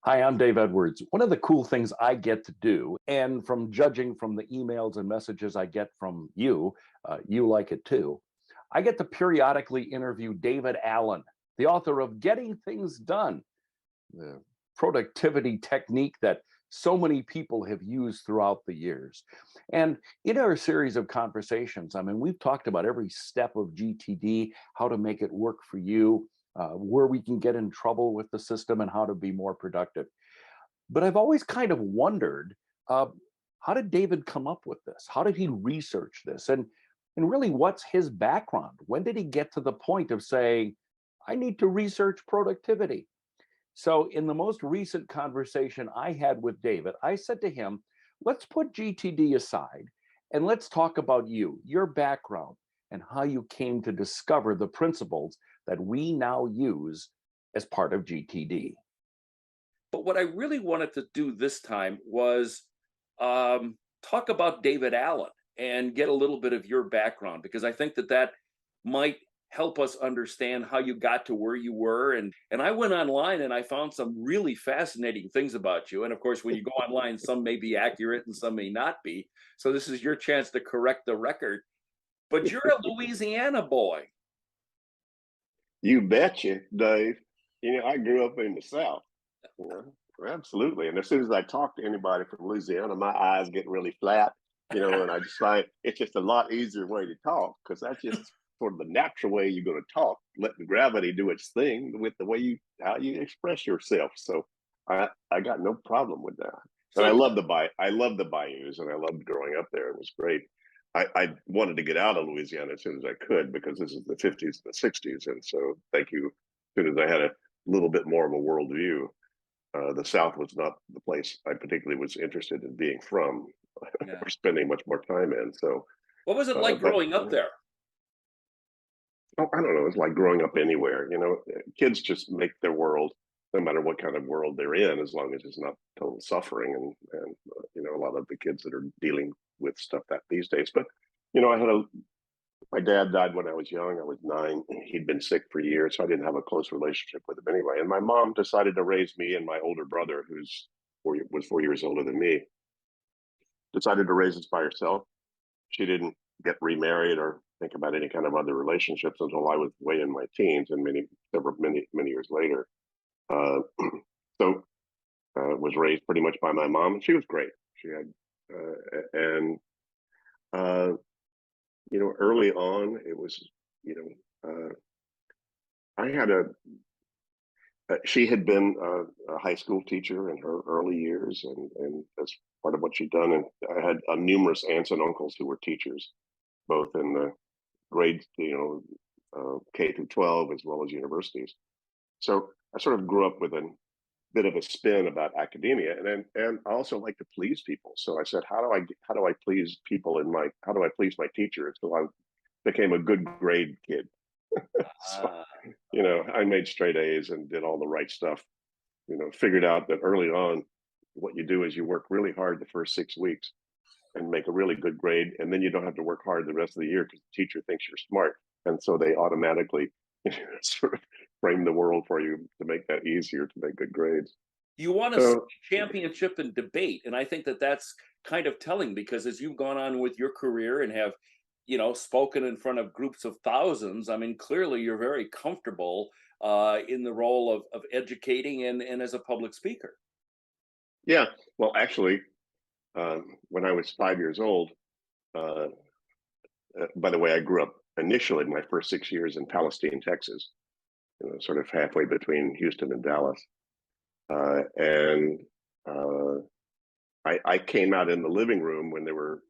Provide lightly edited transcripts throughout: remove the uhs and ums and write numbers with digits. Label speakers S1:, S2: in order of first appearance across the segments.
S1: Hi, I'm Dave Edwards. One of the cool things I get to do, and from judging from the emails and messages I get from you, you like it too. I get to periodically interview David Allen, the author of Getting Things Done, the productivity technique that so many people have used throughout the years. And in our series of conversations, I mean, we've talked about every step of GTD, how to make it work for you, where we can get in trouble with the system, and how to be more productive. But I've always kind of wondered, uh, how did David come up with this? How did he research this? And really, what's his background? When did he get to the point of saying, I need to research productivity? So, in the most recent conversation I had with David, I said to him, let's put GTD aside and let's talk about you, your background, and how you came to discover the principles that we now use as part of GTD.
S2: But what I really wanted to do this time was talk about David Allen and get a little bit of your background because I think that that might help us understand how you got to where you were. And I went online and I found some really fascinating things about you. And of course, when you go online, some may be accurate and some may not be. So this is your chance to correct the record. But you're a Louisiana boy.
S3: You betcha, Dave. I grew up in the South. You know, absolutely. And as soon as I talk to anybody from Louisiana, my eyes get really flat. And I just find it's just a lot easier way to talk because that's just sort of the natural way you're going to talk. Let the gravity do its thing with the way you how you express yourself. So I got no problem with that. And
S2: So
S3: I love the bayous, and I loved growing up there. It was great. I wanted to get out of Louisiana as soon as I could because this is the 50s and the 60s. And so, thank you. As soon as I had a little bit more of a worldview, the South was not the place I particularly was interested in being from
S2: yeah.
S3: or spending much more time in. So,
S2: What was it like
S3: but
S2: growing up there?
S3: I don't know. It's like growing up anywhere. Kids just make their world, no matter what kind of world they're in, as long as it's not total suffering. And a lot of the kids that are dealing with stuff that these days. But I had a my dad died when I was young. I was 9. He'd been sick for years, so I didn't have a close relationship with him anyway. And my mom decided to raise me and my older brother, was 4 years older than me, decided to raise us by herself. She didn't get remarried or think about any kind of other relationships until I was way in my teens and many years later. Uh, so was raised pretty much by my mom, and she was great. She had and uh, early on it was you I had she had been a high school teacher in her early years, and that's part of what she'd done. And I had numerous aunts and uncles who were teachers, both in the grades, K through 12 as well as universities. So I sort of grew up with a bit of a spin about academia, and I also like to please people. So I said, how do I please people how do I please my teachers? So I became a good grade kid. So
S2: Ah,
S3: I made straight A's and did all the right stuff. Figured out that early on, what you do is you work really hard the first 6 weeks and make a really good grade, and then you don't have to work hard the rest of the year because the teacher thinks you're smart, and so they automatically sort of frame the world for you to make that easier to make good grades.
S2: you won a
S3: So
S2: championship in debate, and I think that that's kind of telling because as you've gone on with your career and have, spoken in front of groups of thousands, I mean, clearly you're very comfortable in the role of educating and as a public speaker.
S3: yeah, well, actually, when I was 5 years old, uh, by the way, I grew up initially my first 6 years in Palestine, Texas, sort of halfway between Houston and Dallas. And I came out in the living room when there were,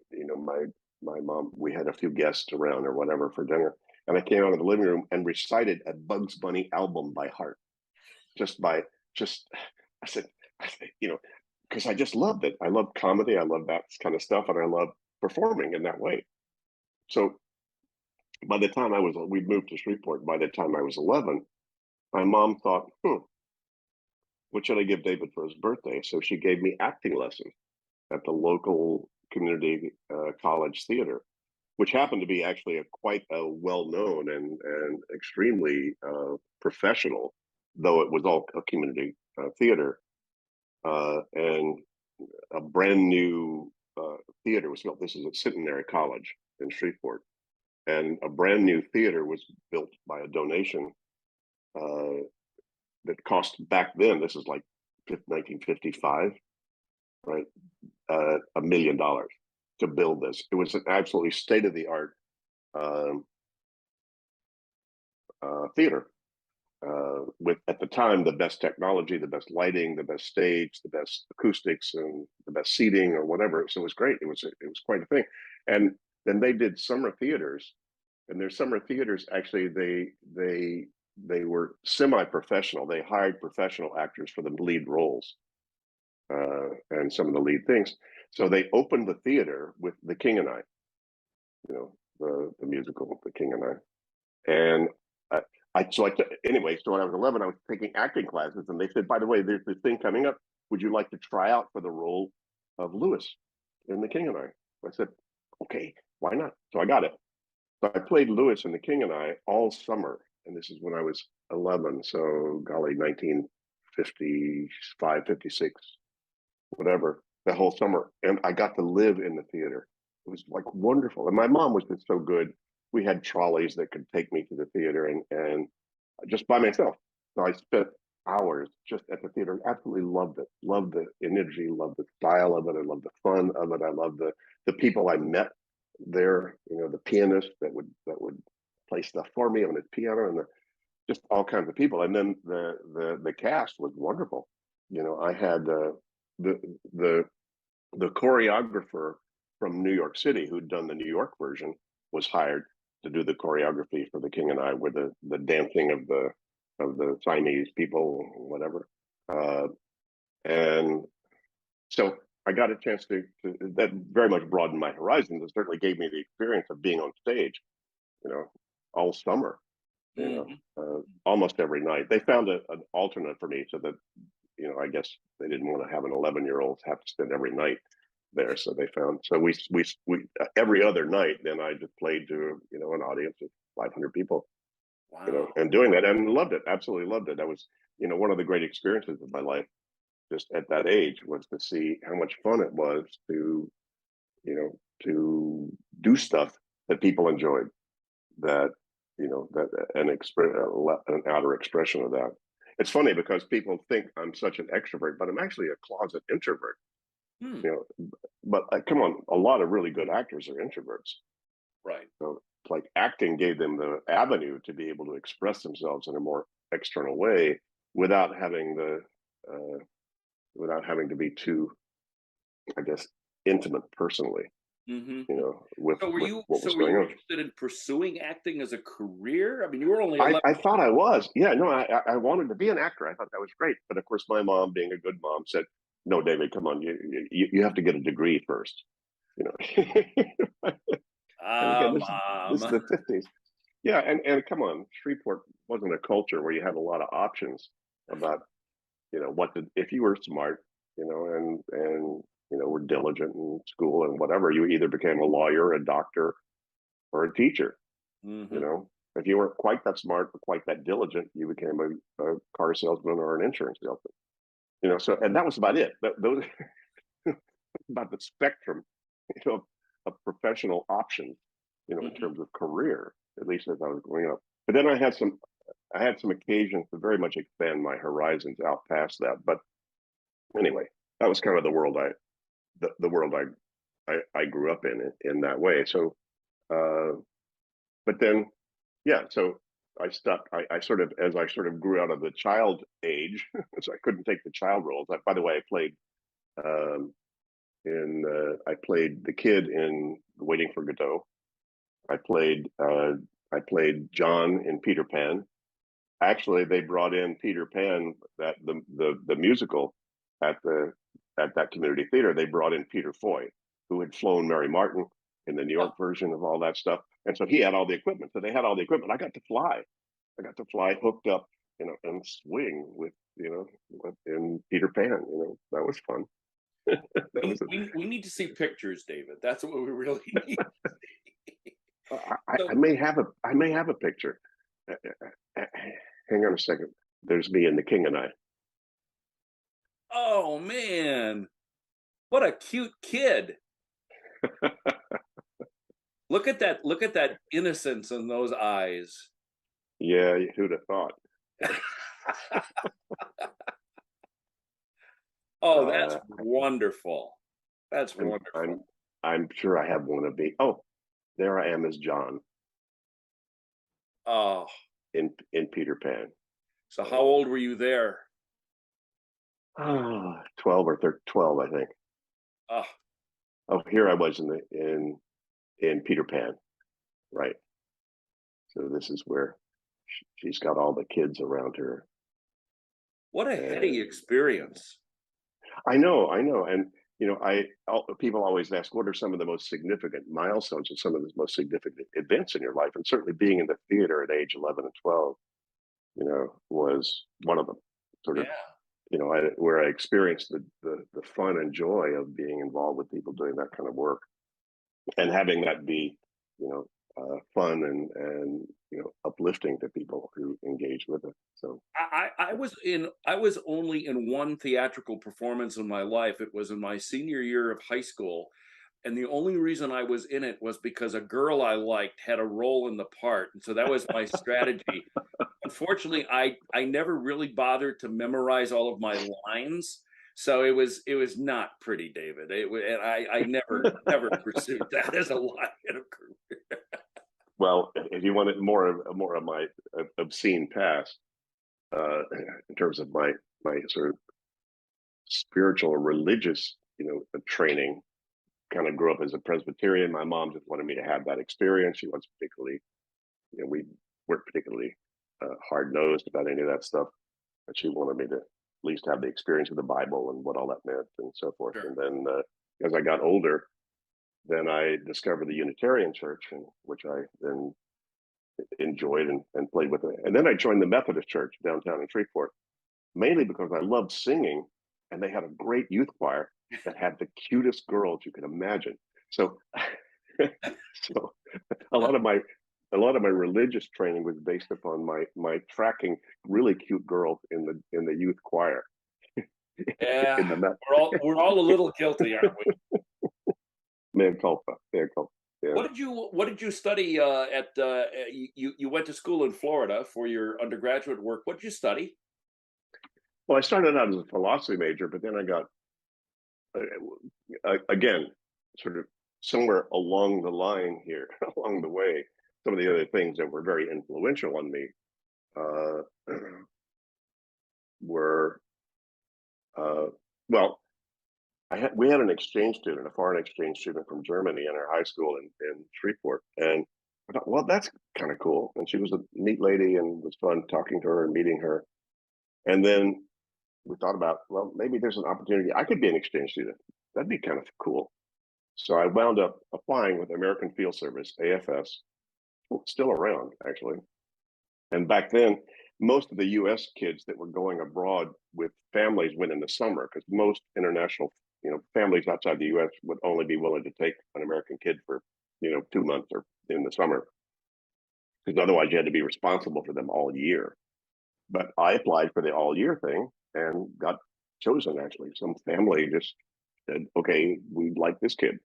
S3: my mom, we had a few guests around or whatever for dinner. And I came out of the living room and recited a Bugs Bunny album by heart, just by, just, I said, because I just loved it. I love comedy. I love that kind of stuff. And I love performing in that way. So by the time we moved to Shreveport. By the time I was 11, my mom thought, what should I give David for his birthday? So she gave me acting lessons at the local community college theater, which happened to be actually quite a well-known and extremely professional, though it was all a community theater. and a brand new theater was built. This is at Centenary College in Shreveport, and a brand new theater was built by a donation that cost back then. This is like 1955, right? $1 million to build this. It was an absolutely state of the art theater with, at the time, the best technology, the best lighting, the best stage, the best acoustics, and the best seating, or whatever. So it was great. It was quite a thing. And then they did summer theaters, and their summer theaters actually they were semi-professional. They hired professional actors for the lead roles and some of the lead things. So they opened the theater with The King and I, you know, the musical The King and I. And anyway, so when I was 11, I was taking acting classes, and they said, by the way, there's this thing coming up. Would you like to try out for the role of Lewis in The King and I said, okay, why not? So I got it. So I played Lewis in The King and I all summer. And this is when I was 11. So golly, 1955, 56, whatever, that whole summer. And I got to live in the theater. It was like wonderful. And my mom was just so good. We had trolleys that could take me to the theater and just by myself. So I spent hours just at the theater. Absolutely loved it. Loved the energy, loved the style of it. I loved the fun of it. I loved the people I met there, you know, the pianist that would play stuff for me on his piano, and just all kinds of people. And then the cast was wonderful. You know, I had the choreographer from New York City who'd done the New York version was hired to do the choreography for The King and I, with the dancing of the Chinese people, whatever. And so I got a chance to that very much broadened my horizons. It certainly gave me the experience of being on stage, you know, all summer, you know, almost every night. They found an alternate for me so that, you know, I guess they didn't want to have an 11-year-old have to spend every night there. So they found, so we every other night, then I just played to, you know, an audience of 500 people, you know,
S2: Wow.
S3: and doing that, and loved it, absolutely loved it. That was, you know, one of the great experiences of my life, just at that age, was to see how much fun it was to, you know, to do stuff that people enjoyed, that, you know, that an outer expression of that. It's funny because people think I'm such an extrovert, but I'm actually a closet introvert.
S2: Hmm.
S3: You know, but come on, a lot of really good actors are introverts.
S2: Right.
S3: So like acting gave them the avenue to be able to express themselves in a more external way without having to be too, I guess, intimate personally,
S2: Mm-hmm.
S3: you know, with
S2: So
S3: what was
S2: were
S3: going
S2: you
S3: on.
S2: interested in pursuing acting as a career? I mean, you were only
S3: I,
S2: 11.
S3: I thought I was. Yeah, no, I wanted to be an actor. I thought that was great. But of course, my mom, being a good mom, said, no, David, come on, you have to get a degree first. You know, and again,
S2: Ah,
S3: this is
S2: mom.
S3: the 50s. Yeah, and come on, Shreveport wasn't a culture where you had a lot of options about, you know, what to, if you were smart, you know, and you know, were diligent in school and whatever, you either became a lawyer, a doctor, or a teacher. You
S2: Mm-hmm.
S3: know, if you weren't quite that smart or quite that diligent, you became a car salesman or an insurance salesman. You know, so, and that was about it. Those about the spectrum, you know, of professional options, you know, in
S2: Mm-hmm.
S3: terms of career, at least as I was growing up. But then I had some occasions to very much expand my horizons out past that. But anyway, that was kind of the world I grew up in that way. So, but then, yeah, so I stuck. I sort of, as I sort of grew out of the child age, so I couldn't take the child roles. By the way, um, I played the kid in Waiting for Godot. I played uh, I played John in Peter Pan. Actually, they brought in Peter Pan, that the musical, at the at that community theater. They brought in Peter Foy, who had flown Mary Martin in the New
S2: Oh,
S3: York version of all that stuff, and so he had all the equipment. So they had all the equipment. I got to fly. I got to fly hooked up, you know, and swing with, you know, in Peter Pan. You know, that was fun. That was
S2: we need to see pictures, David. That's what we really need.
S3: I
S2: So,
S3: may have a picture. Uh, Hang on a second. There's me and the King and I.
S2: Oh man, what a cute kid. Look at that innocence in those eyes.
S3: Yeah, who'd have thought?
S2: Oh, that's
S3: Uh,
S2: wonderful. That's
S3: I'm
S2: wonderful.
S3: I'm I'm sure I have one of the. Oh, there I am as John
S2: Oh,
S3: in Peter Pan.
S2: so how old were you there?
S3: 12 or 13, 12, I think.
S2: Oh,
S3: Oh, here I was in Peter Pan, right? So this is where she's got all the kids around her,
S2: what a heady
S3: and
S2: experience.
S3: I know, and people always ask, what are some of the most significant milestones and some of the most significant events in your life? And certainly, being in the theater at age 11 and 12, was one of them. Sort of,
S2: Yeah.
S3: where I experienced the fun and joy of being involved with people doing that kind of work, and having that be, fun and uplifting to people who engage with it. So
S2: I was only in one theatrical performance in my life. It was in my senior year of high school, and the only reason I was in it was because a girl I liked had a role in the part, and so that was my strategy. Unfortunately, I never really bothered to memorize all of my lines, so it was not pretty, David. And I never pursued that as a line of career.
S3: well, if you wanted more of my obscene past, in terms of my sort of spiritual or religious, training, kind of grew up as a Presbyterian. My mom just wanted me to have that experience. She wasn't particularly, we weren't particularly hard nosed about any of that stuff, but she wanted me to at least have the experience of the Bible and what all that meant and so forth.
S2: Sure.
S3: And then as I got older, then I discovered the Unitarian Church, which I then enjoyed and played with it. And then I joined the Methodist Church downtown in Shreveport, mainly because I loved singing, and they had a great youth choir that had the cutest girls you could imagine. So, so a lot of my a lot of my religious training was based upon my tracking really cute girls in the youth choir
S2: Yeah,
S3: in the Met.
S2: we're all a little guilty, aren't we?
S3: Mea culpa, mea culpa. Yeah.
S2: What did you study at you went to school in Florida for your undergraduate work. What did you study?
S3: Well, I started out as a philosophy major, but then I got again, sort of somewhere along the line here, along the way, some of the other things that were very influential on me uh, were, uh, well, we had an exchange student, a foreign exchange student from Germany in our high school in Shreveport. And I thought, well, that's kind of cool. And she was a neat lady and it was fun talking to her and meeting her. And then we thought about, well, maybe there's an opportunity. I could be an exchange student. That'd be kind of cool. So I wound up applying with American Field Service, AFS, still around actually. And back then, most of the U.S. kids that were going abroad with families went in the summer because most international, families outside the U.S. would only be willing to take an American kid for, 2 months or in the summer because otherwise you had to be responsible for them all year. But I applied for the all year thing and got chosen. Actually, some family just said, "Okay, we like this kid."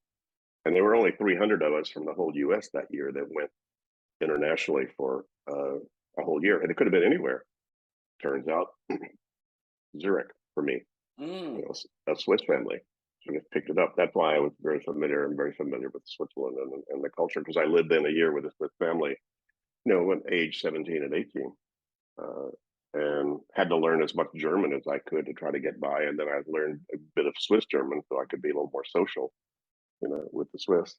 S3: And there were only 300 of us from the whole U.S. that year that went internationally for a whole year, and it could have been anywhere. Turns out, Zurich for me,
S2: Mm,
S3: a Swiss family. So I just picked it up. That's why I was very familiar. I'm very familiar with Switzerland and the culture because I lived in a year with a Swiss family, when age 17 and 18, uh, and had to learn as much German as I could to try to get by. And then I learned a bit of Swiss German so I could be a little more social, with the Swiss.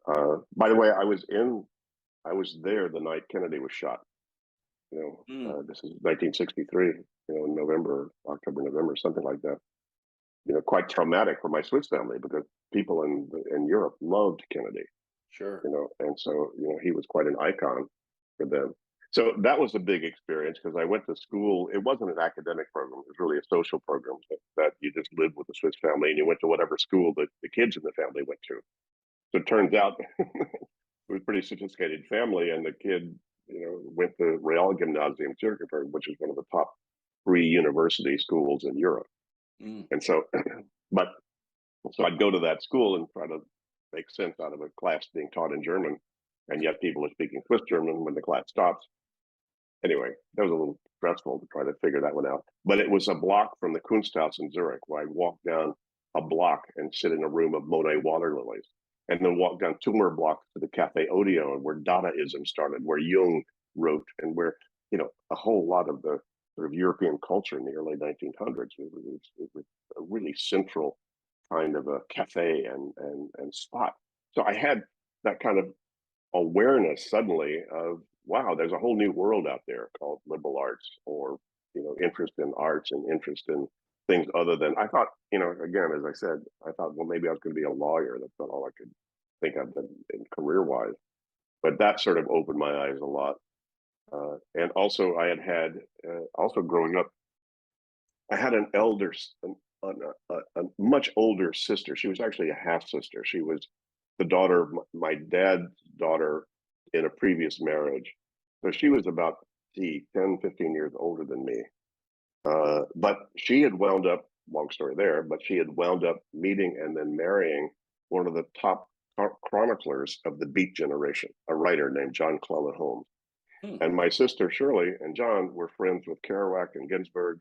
S3: By the way, I was there the night Kennedy was shot.
S2: mm.
S3: This is 1963. In November, October, November, something like that. Quite traumatic for my Swiss family because people in Europe loved Kennedy.
S2: Sure.
S3: And so he was quite an icon for them. So that was a big experience because I went to school. It wasn't an academic program; it was really a social program that you just lived with the Swiss family and you went to whatever school that the kids in the family went to. So it turns out it was a pretty sophisticated family, and the kid, went to Real Gymnasium Zurich, which is one of the top 3 university schools in Europe.
S2: Mm.
S3: And so, but so I'd go to that school and try to make sense out of a class being taught in German, and yet people are speaking Swiss German when the class stops. Anyway, that was a little stressful to try to figure that one out. But it was a block from the Kunsthaus in Zurich, where I'd walk down a block and sit in a room of Monet water lilies, and then walk down 2 more blocks to the Cafe Odeon, where Dadaism started, where Jung wrote, and where a whole lot of the sort of European culture in the early 1900s. It was a really central kind of a cafe and spot. So I had that kind of awareness suddenly of, wow, there's a whole new world out there called liberal arts, or interest in arts and interest in things other than, I thought, again, as I said, I thought, well, maybe I was going to be a lawyer. That's not all I could think of in career wise. But that sort of opened my eyes a lot. And also I had also growing up, I had a much older sister. She was actually a half sister. She was the daughter of my dad's daughter in a previous marriage. So she was about 10, 15 years older than me. But she had wound up, long story there, but she had wound up meeting and then marrying one of the top chroniclers of the Beat generation, a writer named John Cleland Holmes.
S2: Hmm.
S3: And my sister Shirley and John were friends with Kerouac and Ginsberg.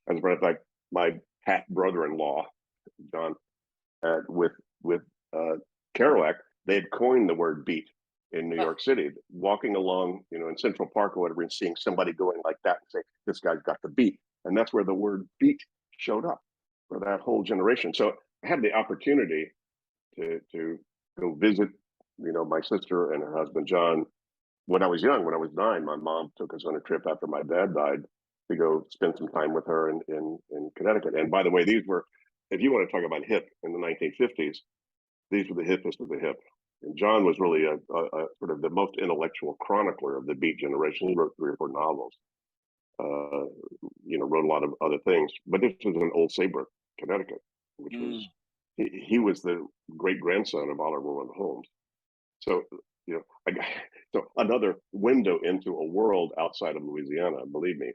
S3: As a matter of fact, my half brother-in-law, John, with Kerouac, they had coined the word beat in New York City, walking along, in Central Park or whatever, and seeing somebody going like that and say, "This guy's got the beat," and that's where the word beat showed up for that whole generation. So I had the opportunity to go visit, my sister and her husband John. When I was young, when I was 9, my mom took us on a trip after my dad died to go spend some time with her in Connecticut. And by the way, these were, if you want to talk about hip in the 1950s, these were the hippest of the hip. And John was really a sort of the most intellectual chronicler of the Beat generation. He wrote 3 or 4 novels, wrote a lot of other things. But this was in Old Saybrook, Connecticut, which was, he was the great grandson of Oliver Wendell Holmes. So, so another window into a world outside of Louisiana, believe me.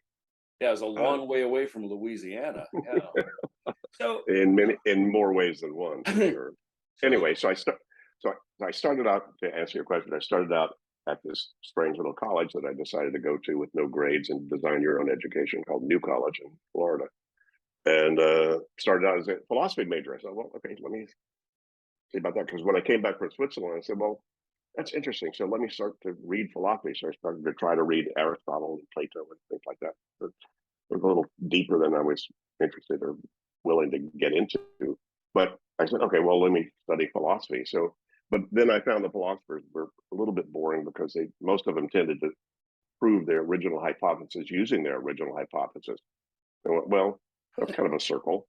S2: Yeah, it's a long way away from Louisiana. Yeah. So
S3: in more ways than one, for sure. Anyway, so I started out, to answer your question, I started out at this strange little college that I decided to go to with no grades and design your own education, called New College in Florida. And started out as a philosophy major. I said, well, okay, let me see about that. Because when I came back from Switzerland, I said, well, that's interesting. So let me start to read philosophy. So I started to try to read Aristotle and Plato and things like that. It was a little deeper than I was interested or willing to get into. But I said, okay, well, let me study philosophy. So, but then I found the philosophers were a little bit boring, because most of them tended to prove their original hypothesis using their original hypothesis. I went, well, that's kind of a circle.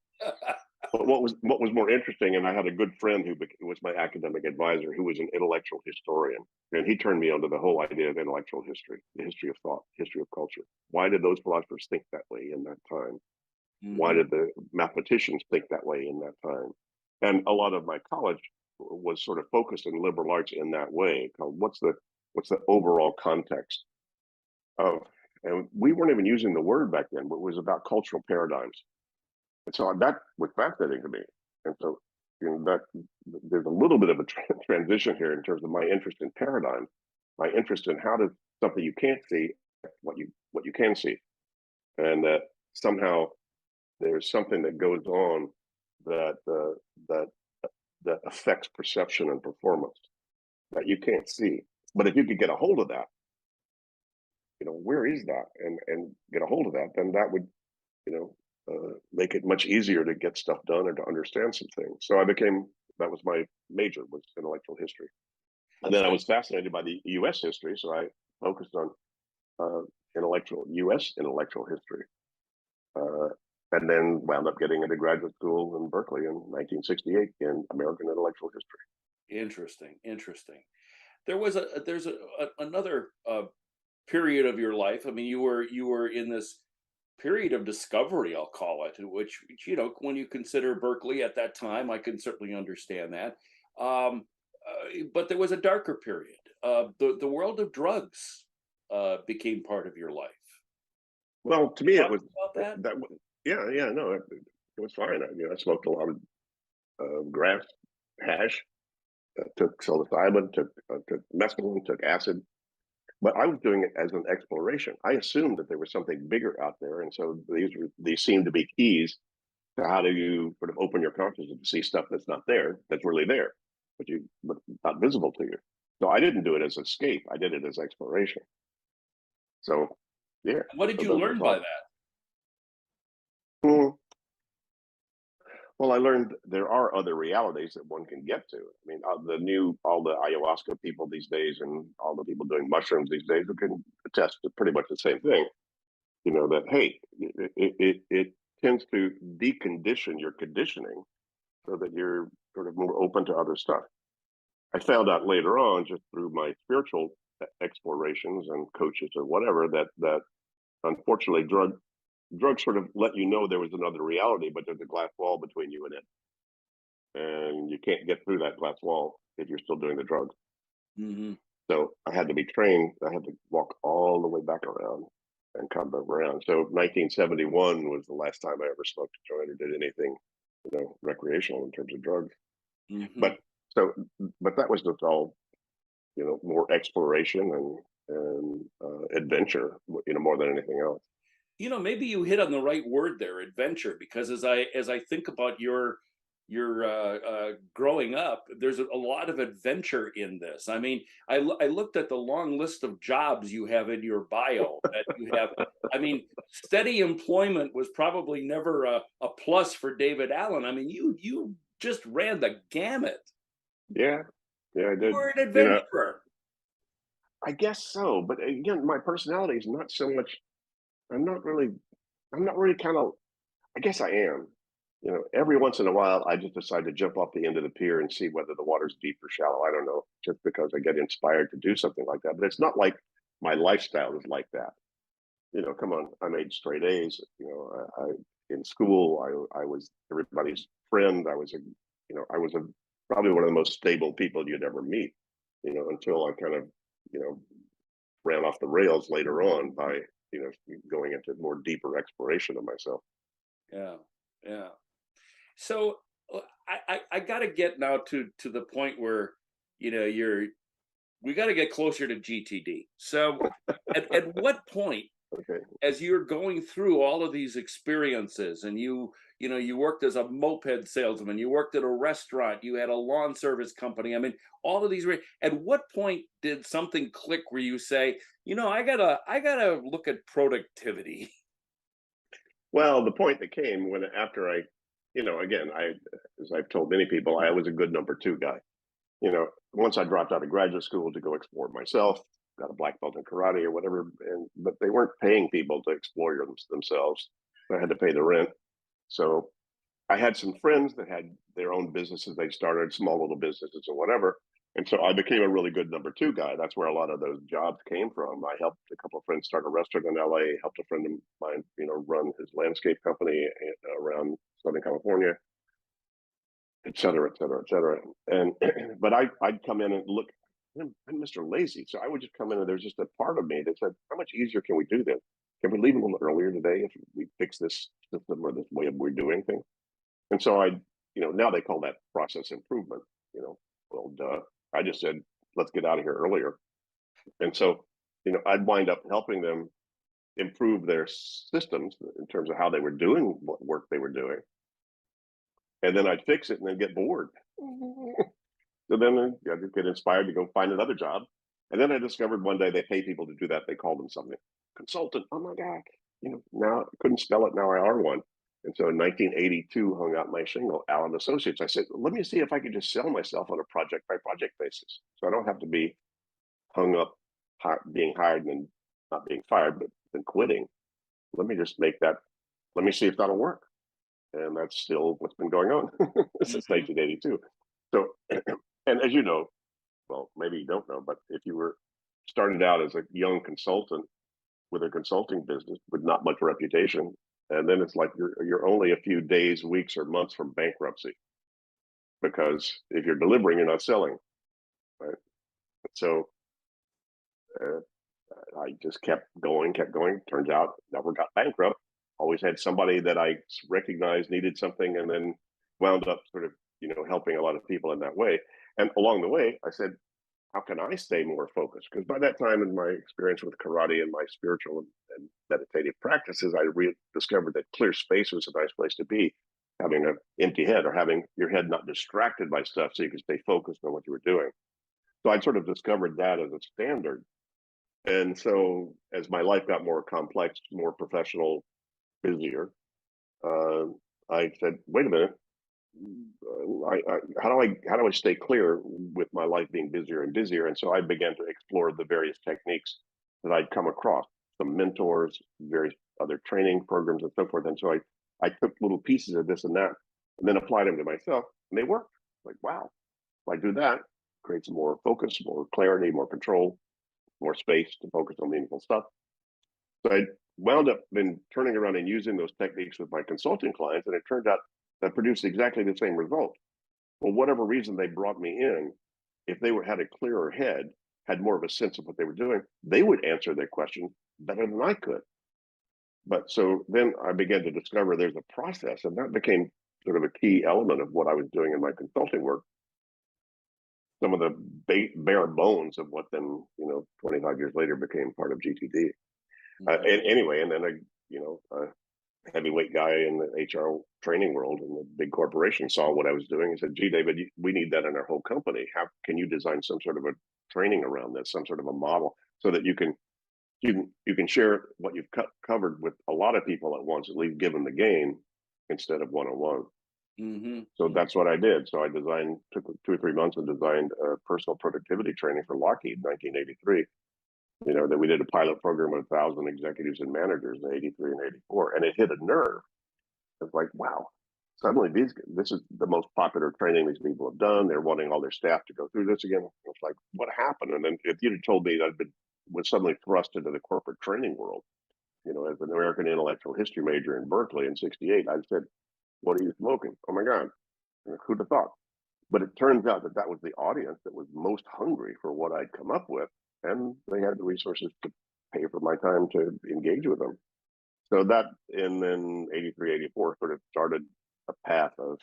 S3: But what was more interesting, and I had a good friend who was my academic advisor, who was an intellectual historian, and he turned me onto the whole idea of intellectual history, the history of thought, history of culture. Why did those philosophers think that way in that time? Why did the mathematicians think that way in that time? And a lot of my college was sort of focused in liberal arts in that way. What's the overall context of? And we weren't even using the word back then, but it was about cultural paradigms. And so that was fascinating to me. And so, that there's a little bit of a transition here in terms of my interest in paradigm, my interest in how does something you can't see what you can see, and that somehow there's something that goes on that that affects perception and performance that you can't see. But if you could get a hold of that, where is that, and get a hold of that, then that would, make it much easier to get stuff done or to understand some things. So that was my major, was intellectual history. And then I was fascinated by the U.S. history, so I focused on U.S. intellectual history, and then wound up getting into graduate school in Berkeley in 1968 in American intellectual history.
S2: Interesting. There's another period of your life. I mean, you were in this period of discovery, I'll call it, which when you consider Berkeley at that time, I can certainly understand that. But there was a darker period. The world of drugs became part of your life.
S3: Well, to me, it was
S2: about that.
S3: yeah, no, It was fine. I smoked a lot of grass, hash, took psilocybin, took mescaline, took acid, but I was doing it as an exploration. I assumed that there was something bigger out there, and so these seemed to be keys to how do you sort of open your consciousness to see stuff that's not there, that's really there, but not visible to you. So I didn't do it as escape. I did it as exploration. So yeah.
S2: What did
S3: So
S2: you
S3: those were
S2: learn by
S3: thoughts.
S2: that?
S3: Hmm. Well, I learned there are other realities that one can get to. I mean, all the ayahuasca people these days and all the people doing mushrooms these days who can attest to pretty much the same thing. That, hey, it tends to decondition your conditioning so that you're sort of more open to other stuff. I found out later on, just through my spiritual explorations and coaches or whatever, that unfortunately drugs sort of let you know there was another reality, but there's a glass wall between you and it, and you can't get through that glass wall if you're still doing the drugs.
S2: Hmm.
S3: So I had to be trained. I had to walk all the way back around and come back around. So 1971 was the last time I ever smoked a joint or did anything, recreational in terms of drugs.
S2: Hmm.
S3: But so, but that was just all, more exploration and adventure, more than anything else.
S2: Maybe you hit on the right word there, adventure, because as I think about your growing up, there's a lot of adventure in this. I mean, I looked at the long list of jobs you have in your bio that you have. I mean, steady employment was probably never a plus for David Allen. I mean, you just ran the gamut.
S3: Yeah, yeah, I
S2: You
S3: did.
S2: were an
S3: You know,
S2: adventurer.
S3: I guess so. But again, my personality is not so much. I'm not really. I'm not really kind of. I guess I am. Every once in a while, I just decide to jump off the end of the pier and see whether the water's deep or shallow. I don't know, just because I get inspired to do something like that. But it's not like my lifestyle is like that. Come on, I made straight A's. I in school, I was everybody's friend. I was probably one of the most stable people you'd ever meet. Until I kind of, you know, ran off the rails later on by, going into more deeper exploration of myself.
S2: Yeah, yeah. So I got to get now to the point where you're we got to get closer to GTD. So at what point,
S3: Okay.
S2: as you're going through all of these experiences, and you worked as a moped salesman, you worked at a restaurant, you had a lawn service company. I mean, all of these. At what point did something click where you say, I gotta look at productivity?
S3: Well, the point that came when after I, again, as I've told many people, I was a good number two guy. Once I dropped out of graduate school to go explore myself, got a black belt in karate or whatever, but they weren't paying people to explore themselves. I had to pay the rent. So I had some friends that had their own businesses. They started small little businesses or whatever. And so I became a really good number two guy. That's where a lot of those jobs came from. I helped a couple of friends start a restaurant in LA, helped a friend of mine, run his landscape company around Southern California, et cetera, et cetera, et cetera. And, but I'd come in and look, I'm Mr. Lazy. So I would just come in and there's just a part of me that said, how much easier can we do this? Can we leave a little earlier today if we fix this system or this way of we're doing things? And so now they call that process improvement, well, duh. I just said, let's get out of here earlier. And so, I'd wind up helping them improve their systems in terms of how they were doing what work they were doing. And then I'd fix it and then get bored. So then I just get inspired to go find another job. And then I discovered one day they pay people to do that. They call them something consultant. Oh my God. Now I couldn't spell it. Now I are one. And so in 1982, hung out my shingle, Allen Associates. I said, let me see if I could just sell myself on a project by project basis. So I don't have to be hung up being hired and not being fired, but then quitting. Let me just make that, let me see if that'll work. And that's still what's been going on since
S2: Mhm.
S3: 1982. So, and as you know, well, maybe you don't know, but if you were started out as a young consultant with a consulting business with not much reputation, and then it's like you're only a few days, weeks, or months from bankruptcy because if you're delivering, you're not selling, right? So uh, I just kept going. Turns out never got bankrupt, always had somebody that I recognized needed something, and then wound up sort of, helping a lot of people in that way. And along the way, I said, how can I stay more focused? Because by that time, in my experience with karate and my spiritual and meditative practices, I discovered that clear space was a nice place to be. Having an empty head, or having your head not distracted by stuff, so you could stay focused on what you were doing. So I sort of discovered that as a standard. And so as my life got more complex, more professional, busier, uh, I said, wait a minute, how do I stay clear with my life being busier and busier? And so I began to explore the various techniques that I'd come across, some mentors, various other training programs, and so forth. And so I took little pieces of this and that, and then applied them to myself, and they worked. Like, wow, if I do that, creates more focus, more clarity, more control, more space to focus on meaningful stuff. So I wound up then turning around and using those techniques with my consulting clients, and it turned out that produced exactly the same result. For whatever reason they brought me in, if they had a clearer head, had more of a sense of what they were doing, they would answer their question better than I could. But so then I began to discover there's a process, and that became sort of a key element of what I was doing in my consulting work. Some of the bare bones of what then, 25 years later became part of GTD. And anyway, and then a heavyweight guy in the HR training world in the big corporation saw what I was doing and said, "Gee, David, we need that in our whole company. How can you design some sort of a training around this, some sort of a model, so that you can share what you've covered with a lot of people at once, at least give them the game instead of one-on-one." So that's what I did. So I took 2 or 3 months and designed a personal productivity training for Lockheed in 1983. That we did a pilot program with 1,000 executives and managers in 83 and 84, and it hit a nerve. It's like, wow, suddenly this is the most popular training these people have done. They're wanting all their staff to go through this again. It's like, what happened? And then if you'd have told me that was suddenly thrust into the corporate training world, as an American intellectual history major in Berkeley in '68, I said, what are you smoking? Oh my God, who'd have thought? But it turns out that was the audience that was most hungry for what I'd come up with, and they had the resources to pay for my time to engage with them. So that, and then 83, 84 sort of started a path of,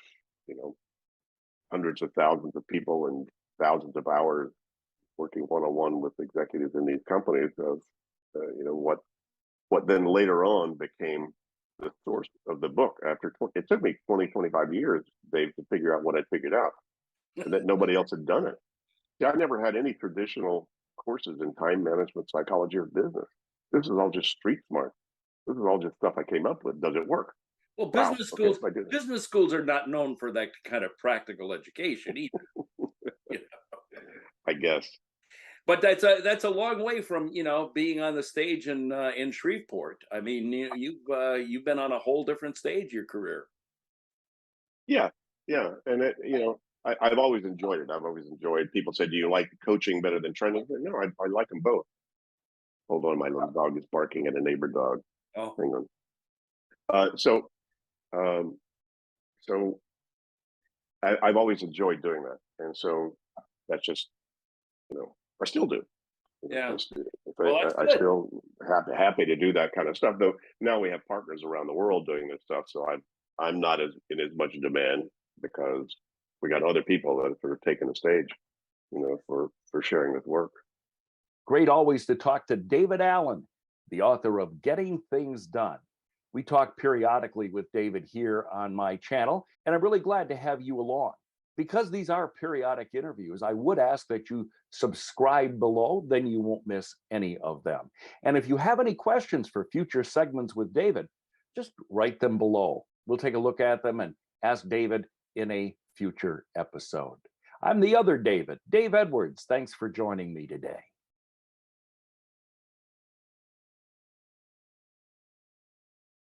S3: hundreds of thousands of people and thousands of hours working one-on-one with executives in these companies of, what then later on became the source of the book. It took me 25 years, Dave, to figure out what I'd figured out, and that nobody else had done it. Yeah, I never had any traditional courses in time management, psychology, or business. This is all just street smart. This is all just stuff I came up with. Does it work?
S2: Well,
S3: Wow,
S2: business
S3: okay,
S2: schools, business schools are not known for that kind of practical education either.
S3: I guess.
S2: But that's a long way from being on the stage in Shreveport. I mean, you've been on a whole different stage your career.
S3: Yeah, yeah, and I've always enjoyed it. I've always enjoyed. People said, "Do you like coaching better than training?" I said, no, I like them both. Hold on, my little dog is barking at a neighbor dog.
S2: Oh,
S3: Hang on. Uh, so, um, so I've always enjoyed doing that, and so that's just I still do.
S2: yeah. Well, that's
S3: I
S2: good.
S3: still happy to do that kind of stuff. Though now we have partners around the world doing this stuff, so I'm not in as much demand because we got other people that are sort of taking the stage, for sharing this work.
S1: Great always to talk to David Allen, the author of Getting Things Done. We talk periodically with David here on my channel, and I'm really glad to have you along. Because these are periodic interviews, I would ask that you subscribe below, then you won't miss any of them. And if you have any questions for future segments with David, just write them below. We'll take a look at them and ask David in a future episode. I'm the other David, Dave Edwards. Thanks for joining me today.